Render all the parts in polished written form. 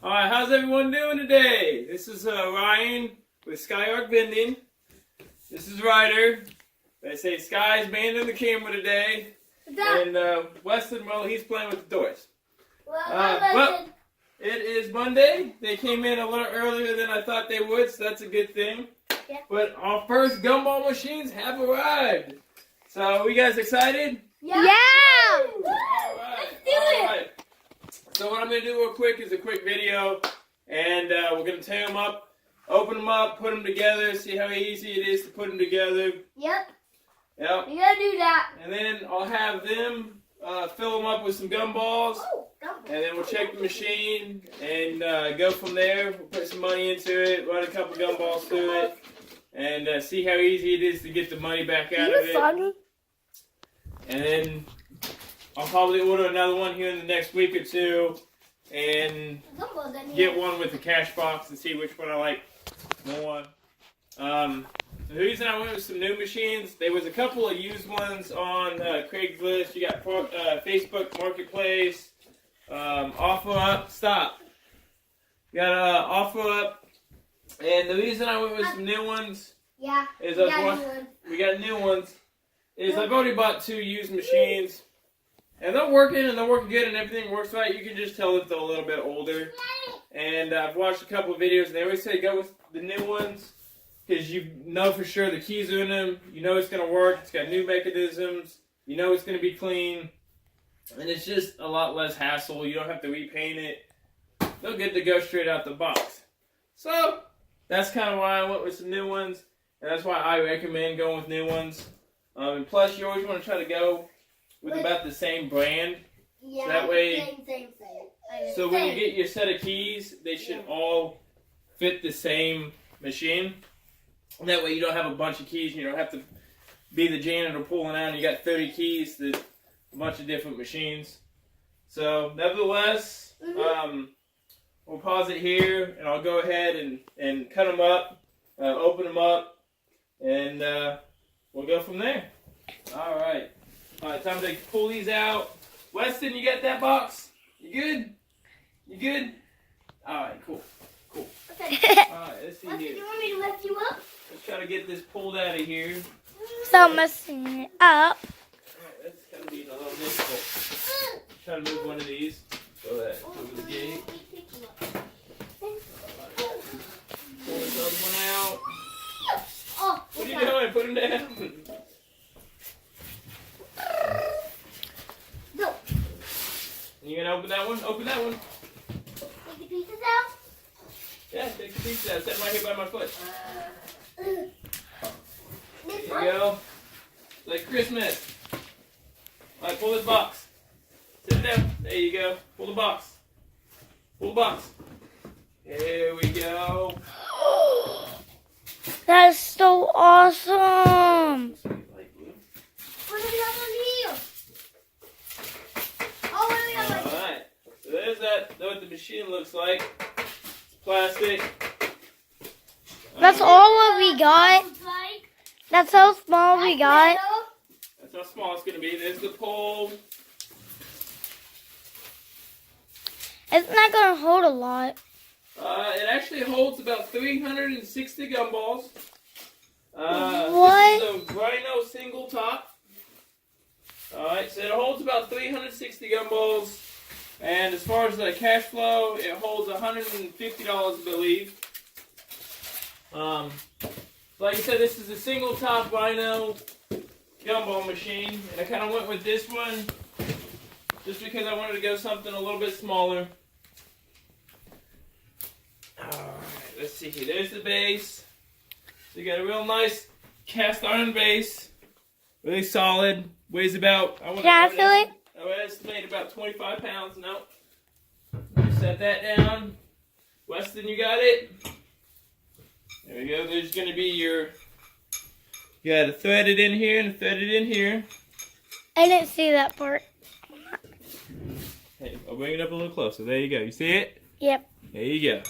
Alright, how's everyone doing today? This is Ryan with Skyark Vending. This is Ryder. They say Sky's manning the camera today. And Weston, well, he's playing with the toys. Well, it is Monday. They came in a little earlier than I thought they would, so that's a good thing. Yeah. But our first gumball machines have arrived. So, are you guys excited? Yeah! Alright, alright. So what I'm going to do real quick is a quick video, and we're going to tear them up, open them up, put them together, see how easy it is to put them together. Yep. Yep. You gotta do that. And then I'll have them fill them up with some gumballs, and then we'll check the machine and go from there. We'll put some money into it, run a couple gumballs through it, and see how easy it is to get the money back out of it. Funny? And then I'll probably order another one here in the next week or two and get one with the cash box and see which one I like more. The reason I went with some new machines, there was a couple of used ones on Craigslist. You got Facebook Marketplace, OfferUp. Stop. You got OfferUp. And the reason I went with some new ones is we got new ones. I've already bought 2 used machines. And they're working good and everything works right. You can just tell that they're a little bit older. And I've watched a couple of videos and they always say go with the new ones because you know for sure the keys are in them. You know it's going to work. It's got new mechanisms. You know it's going to be clean. And it's just a lot less hassle. You don't have to repaint it. They're good to go straight out the box. So that's kind of why I went with some new ones. And that's why I recommend going with new ones. And plus you always want to try to go with about the same brand. Yeah, so that way, same. So when you get your set of keys, they should all fit the same machine. And that way you don't have a bunch of keys and you don't have to be the janitor pulling out and you got 30 keys to a bunch of different machines. So nevertheless, we'll pause it here and I'll go ahead and cut them up, open them up, and we'll go from there. Alright. Alright, time to pull these out. Weston, you got that box? You good? You good? Alright, cool. Cool. Okay. Alright, let's see Weston, here. you want me to lift you up? Let's try to get this pulled out of here. So messing it up. Alright, that's kind of being a little difficult. Try to move one of these. Go ahead. Over the gate. Pull this other one out. Oh, What are you doing? Put him down. No. You gonna open that one? Open that one. Take the pieces out. Yeah, take the pieces out. Set them right here by my foot. There This you one. go. Like Christmas. Alright, pull this box. Sit down. There you go. Pull the box. Pull the box. There we go. That's so awesome. What do we have on here? Oh, what do we have on here? Alright. So there's what the machine looks like. It's plastic. That's all what we got. That's how small we got. That's how small it's going to be. There's the pole. It's not going to hold a lot. It actually holds about 360 gumballs. What? This is a Rhino single top. Alright, so it holds about 360 gumballs. And as far as the cash flow, it holds $150, I believe. Like I said, this is a single top Rhino gumball machine. And I kind of went with this one just because I wanted to go something a little bit smaller. Alright, let's see here. There's the base. So you got a real nice cast iron base. Really solid. Weighs about, I would estimate about 25 pounds. Nope. Set that down. Weston, you got it? There we go. There's going to be you got to thread it in here and thread it in here. I didn't see that part. Hey, I'll bring it up a little closer. There you go. You see it? Yep. There you go.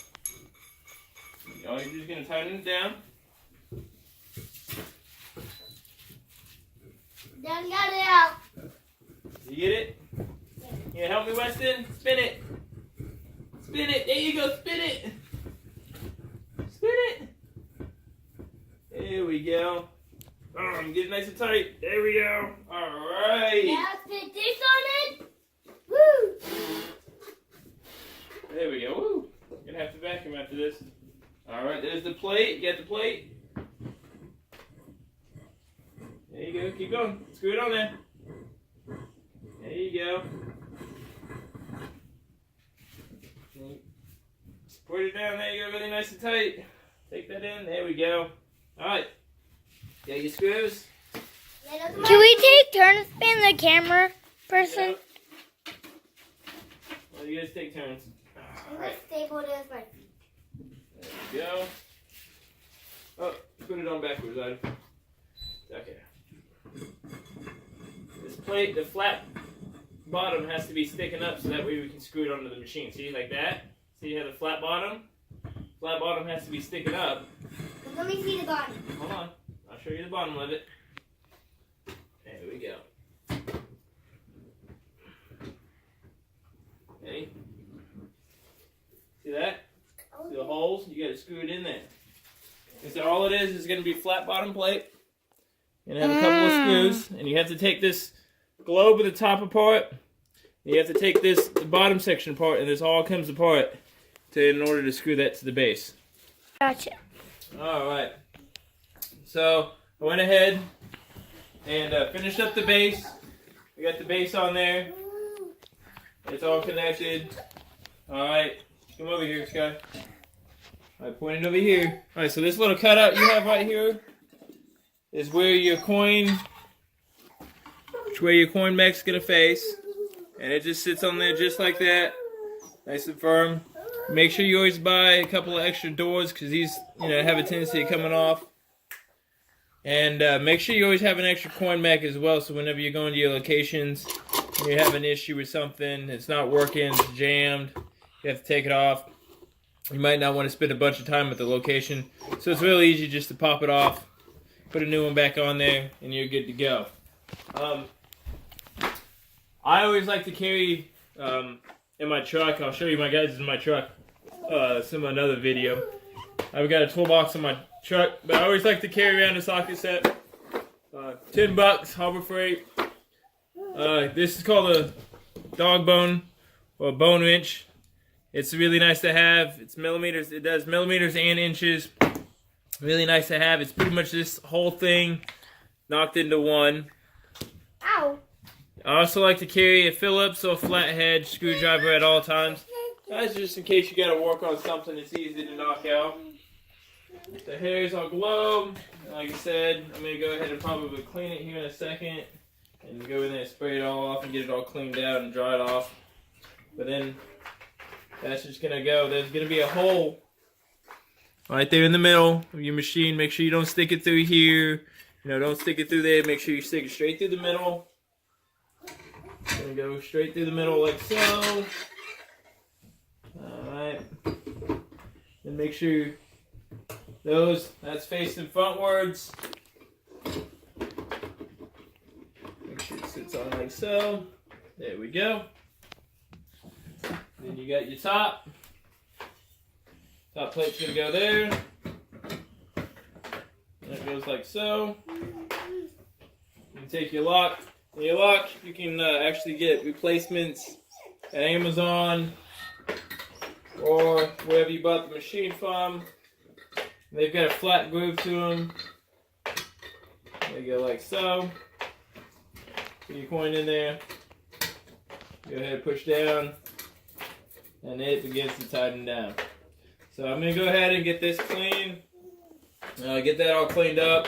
You're just going to tighten it down. Dad got it out. You get it? You gonna help me, Weston? Spin it. Spin it. There you go. Spin it. Spin it. There we go. Get it nice and tight. There we go. All right. Yeah, put this on it. Woo! There we go. Woo. You're gonna have to vacuum after this. All right. There's the plate. Get the plate. There you go. Keep going. Screw it on there. There you go. Put it down. There you go. Really nice and tight. Take that in. There we go. All right. Got your screws. Can we take turns spin the camera person? Yeah. Well, you guys take turns. I'm going to staple this my feet. There we go. Oh, put it on backwards, Adam. Okay. This plate, the flat bottom has to be sticking up so that way we can screw it onto the machine. See, like that? See how the flat bottom? Flat bottom has to be sticking up. Let me see the bottom. Hold on. I'll show you the bottom of it. There we go. Okay. See that? See the holes? You got to screw it in there. And so all it is going to be flat bottom plate. And have a couple of screws. And you have to take this globe at the top apart. And you have to take the bottom section apart. And this all comes apart in order to screw that to the base. Gotcha. Alright. So I went ahead and finished up the base. We got the base on there. It's all connected. Alright. Come over here, Sky. Alright, point it over here. Alright, so this little cutout you have right here is where your coin mech's gonna face. And it just sits on there just like that. Nice and firm. Make sure you always buy a couple of extra doors because these, have a tendency of coming off. And make sure you always have an extra coin mech as well, so whenever you're going to your locations, and you have an issue with something, it's not working, it's jammed, you have to take it off. You might not want to spend a bunch of time at the location, so it's really easy just to pop it off, put a new one back on there, and you're good to go. I always like to carry in my truck. I'll show you my guys in my truck. Some another video. I've got a toolbox in my truck, but I always like to carry around a socket set. $10, Harbor Freight. This is called a dog bone or a bone wrench. It's really nice to have. It's millimeters. It does millimeters and inches. Really nice to have. It's pretty much this whole thing knocked into one. Ow. I also like to carry a Phillips or flathead screwdriver at all times. That's just in case you got to work on something that's easy to knock out. The hair's on globe. Like I said, I'm going to go ahead and probably clean it here in a second. And go in there and spray it all off and get it all cleaned out and dry it off. But then that's just going to go. There's going to be a hole right there in the middle of your machine. Make sure you don't stick it through here. Don't stick it through there. Make sure you stick it straight through the middle. Gonna go straight through the middle like so. Alright. Then make sure that's facing frontwards. Make sure it sits on like so. There we go. Then you got your top. Top plate's gonna go there. And it goes like so. You can take your lock. And your lock, you can actually get replacements at Amazon or wherever you bought the machine from. They've got a flat groove to them. They go like so. Put your coin in there. Go ahead and push down. And it begins to tighten down. So I'm going to go ahead and get this clean. Get that all cleaned up.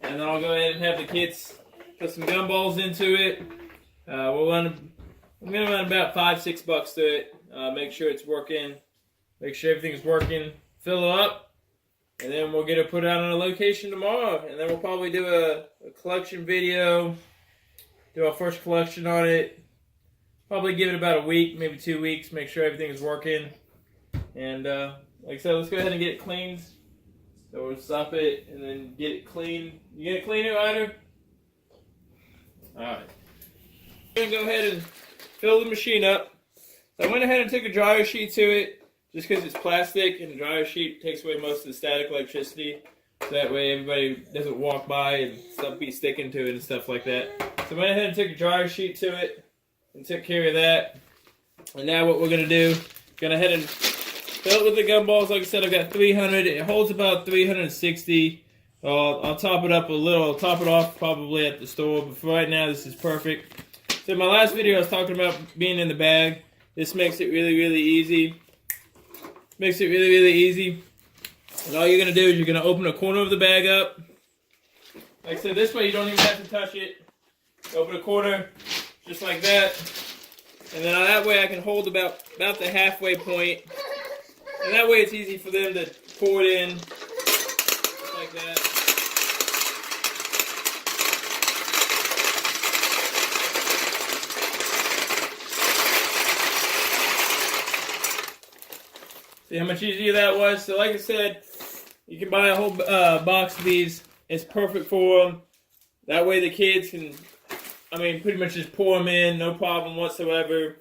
And then I'll go ahead and have the kids put some gumballs into it. I'm going to run about $5-6 to it. Make sure it's working. Make sure everything's working. Fill it up. And then we'll get it put out on a location tomorrow. And then we'll probably do a collection video. Do our first collection on it. Probably give it about a week, maybe 2 weeks. Make sure everything is working. And like I said, let's go ahead and get it cleaned. So we'll stop it and then get it clean. You gonna clean it, Ryder? Alright. I'm going to go ahead and fill the machine up. So I went ahead and took a dryer sheet to it, just because it's plastic and the dryer sheet takes away most of the static electricity. So that way everybody doesn't walk by and stuff be sticking to it and stuff like that. So I went ahead and took a dryer sheet to it and took care of that. And now what we're going to do, going ahead and fill it with the gumballs. Like I said, I've got 300. It holds about 360. I'll top it up a little. I'll top it off probably at the store. But for right now, this is perfect. So in my last video, I was talking about being in the bag. This makes it really, really easy. Makes it really, really easy. And all you're going to do is you're going to open a corner of the bag up. Like I said, this way you don't even have to touch it. Open a corner just like that. And then that way I can hold about the halfway point. And that way it's easy for them to pour it in. Just like that. See how much easier that was? So like I said, you can buy a whole box of these. It's perfect for them. That way the kids can, pretty much just pour them in, no problem whatsoever.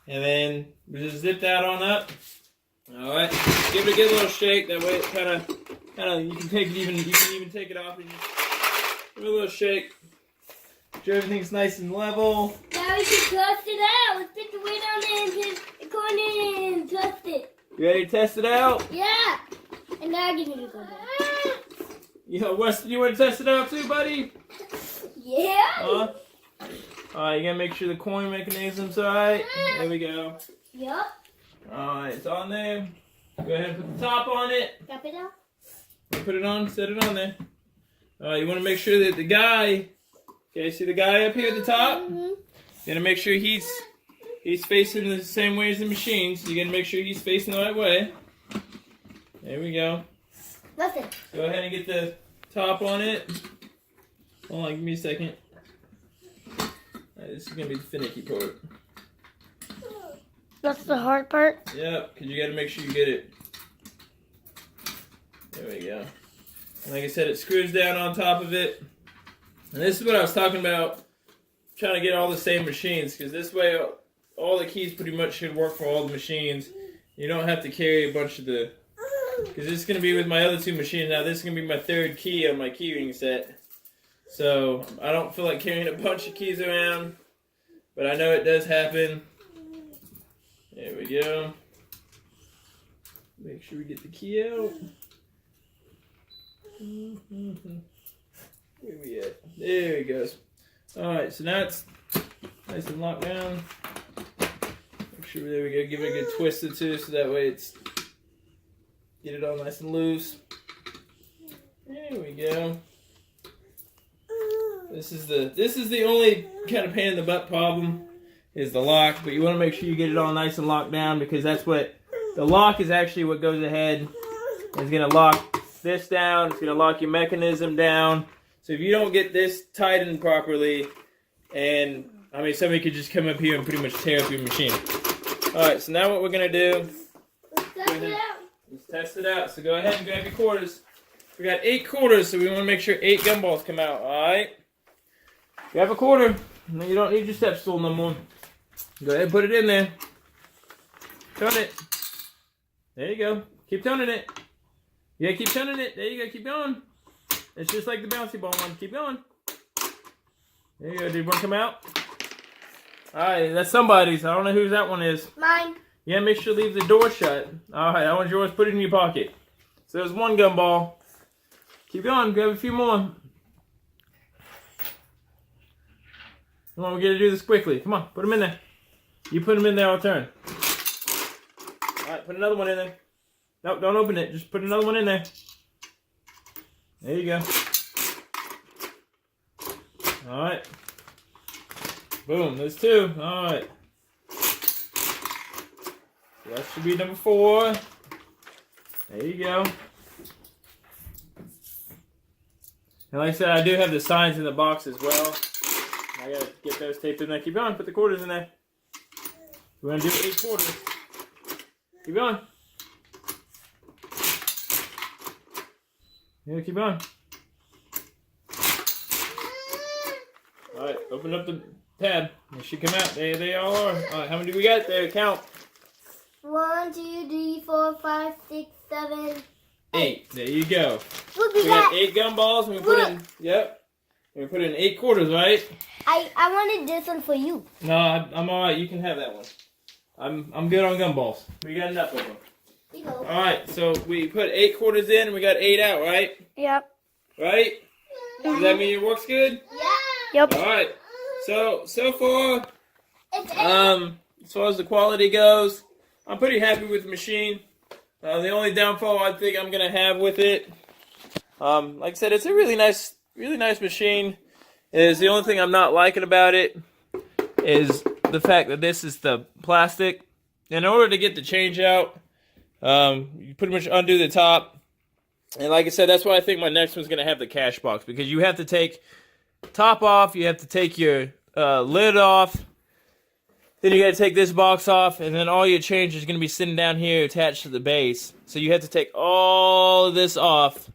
And then we just zip that on up. All right, give it a good little shake. That way it kind of, you can even take it off and just give it a little shake. Make sure everything's nice and level. Now we can test it out. Let's put the weight on it and just go in and test it. You ready to test it out? Yeah. And now give me the go back. Yo, Weston, you want to test it out too, buddy? Yeah. Alright, you gotta make sure the coin mechanism's alright. There we go. Yep. Alright, it's on there. Go ahead and put the top on it. Tap it out. Put it on, set it on there. Alright, you want to make sure that the guy, okay, see the guy up here at the top? Mm-hmm. You gotta make sure he's facing the same way as the machine, so you gotta make sure he's facing the right way. There we go. Listen. Go ahead and get the top on it. Hold on, give me a second. Alright, this is gonna be the finicky part. That's the hard part? Yep, because you gotta make sure you get it. There we go. And like I said, it screws down on top of it. And this is what I was talking about, trying to get all the same machines, because this way all the keys pretty much should work for all the machines. You don't have to carry a bunch of the, because this is going to be with my other two machines. Now this is going to be my third key on my keyring set. So I don't feel like carrying a bunch of keys around, but I know it does happen. There we go. Make sure we get the key out. Where we at? There it goes. Alright, so now it's nice and locked down. Make sure, there we go, give it a good twist or two so that way it's, get it all nice and loose. There we go. This is the only kind of pain in the butt problem is the lock, but you want to make sure you get it all nice and locked down, because that's what, the lock is actually what goes ahead. It's going to lock this down, it's going to lock your mechanism down. So if you don't get this tightened properly, and somebody could just come up here and pretty much tear up your machine. Alright, so now what we're going to do, let's test it out. So go ahead and grab your quarters. We got 8 quarters, so we want to make sure 8 gumballs come out. Alright? Grab a quarter, and then you don't need your step stool no more. Go ahead and put it in there. Turn it. There you go. Keep turning it. Yeah, keep turning it. There you go. Keep going. It's just like the bouncy ball one. Keep going. There you go. Did one come out? Alright, that's somebody's. I don't know whose that one is. Mine. Yeah, make sure to leave the door shut. Alright, that one's yours. Put it in your pocket. So there's one gumball. Keep going. Grab a few more. Come on, we're going to do this quickly. Come on, put them in there. You put them in there, I'll turn. Alright, put another one in there. Nope, don't open it. Just put another one in there. There you go. Alright. Boom, there's 2. Alright. That should be number 4. There you go. And like I said, I do have the signs in the box as well. I gotta get those taped in there. Keep going, put the quarters in there. We're gonna do 8 quarters. Keep going. Yeah, keep going. Alright, open up the tab. They should come out. There they all are. Alright, how many do we got there? Count. 1, 2, 3, 4, 5, 6, 7, 8. There you go. Look We at got that. 8 gumballs and we put in, yep. We put in 8 quarters, right? I wanted this one for you. No, I'm alright. You can have that one. I'm good on gumballs. We got enough of them. Here you go. Alright, so we put 8 quarters in and we got 8 out, right? Yep. Right? Does that mean it works good? Yep. Alright. So far, It's as far as the quality goes, I'm pretty happy with the machine. The only downfall I think I'm gonna have with it, like I said, it's a really nice machine. Is the only thing I'm not liking about it is the fact that this is the plastic. In order to get the change out, you pretty much undo the top. And like I said, that's why I think my next one's gonna have the cash box, because you have to take top off, you have to take your lid off. Then you got to take this box off, and then all your change is going to be sitting down here attached to the base. So you have to take all of this off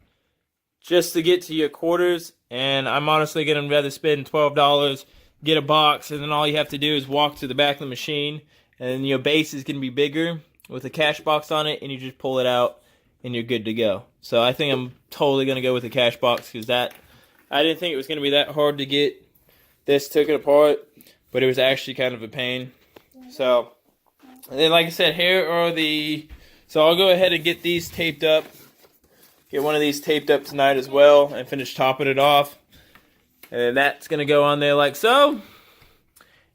just to get to your quarters. And I'm honestly going to rather spend $12, get a box, and then all you have to do is walk to the back of the machine, and your base is going to be bigger with a cash box on it, and you just pull it out, and you're good to go. So I think I'm totally going to go with the cash box, because I didn't think it was going to be that hard to get this taken apart. But it was actually kind of a pain. So, and then like I said, here are so I'll go ahead and get these taped up. Get one of these taped up tonight as well and finish topping it off. And then that's going to go on there like so.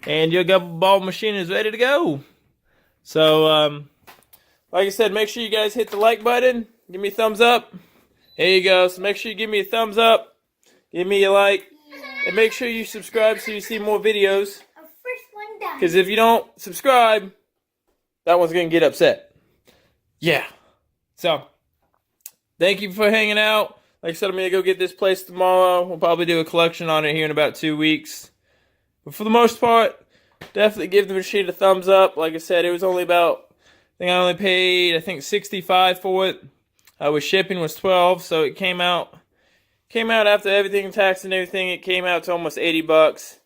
And your gumball machine is ready to go. So, like I said, make sure you guys hit the like button. Give me a thumbs up. There you go. So make sure you give me a thumbs up. Give me a like. And make sure you subscribe so you see more videos. Because if you don't subscribe, that one's going to get upset. Yeah. So, thank you for hanging out. Like I said, I'm going to go get this place tomorrow. We'll probably do a collection on it here in about 2 weeks. But for the most part, definitely give the machine a thumbs up. Like I said, it was only about, I only paid, $65 for it. With shipping was $12, so it came out after everything, tax and everything, it came out to almost $80.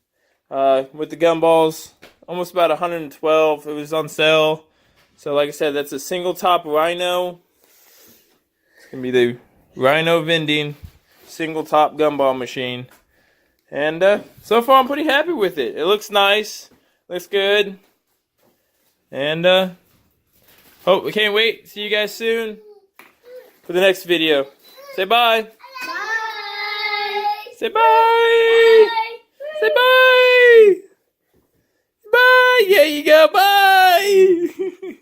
With the gumballs, almost about $112. It was on sale. So like I said, that's a single top Rhino. It's going to be the Rhino Vending single top gumball machine. And so far I'm pretty happy with it. It looks nice. Looks good. And we can't wait. See you guys soon for the next video. Say bye. Bye. Say bye. Say bye. Bye. There you go. Bye.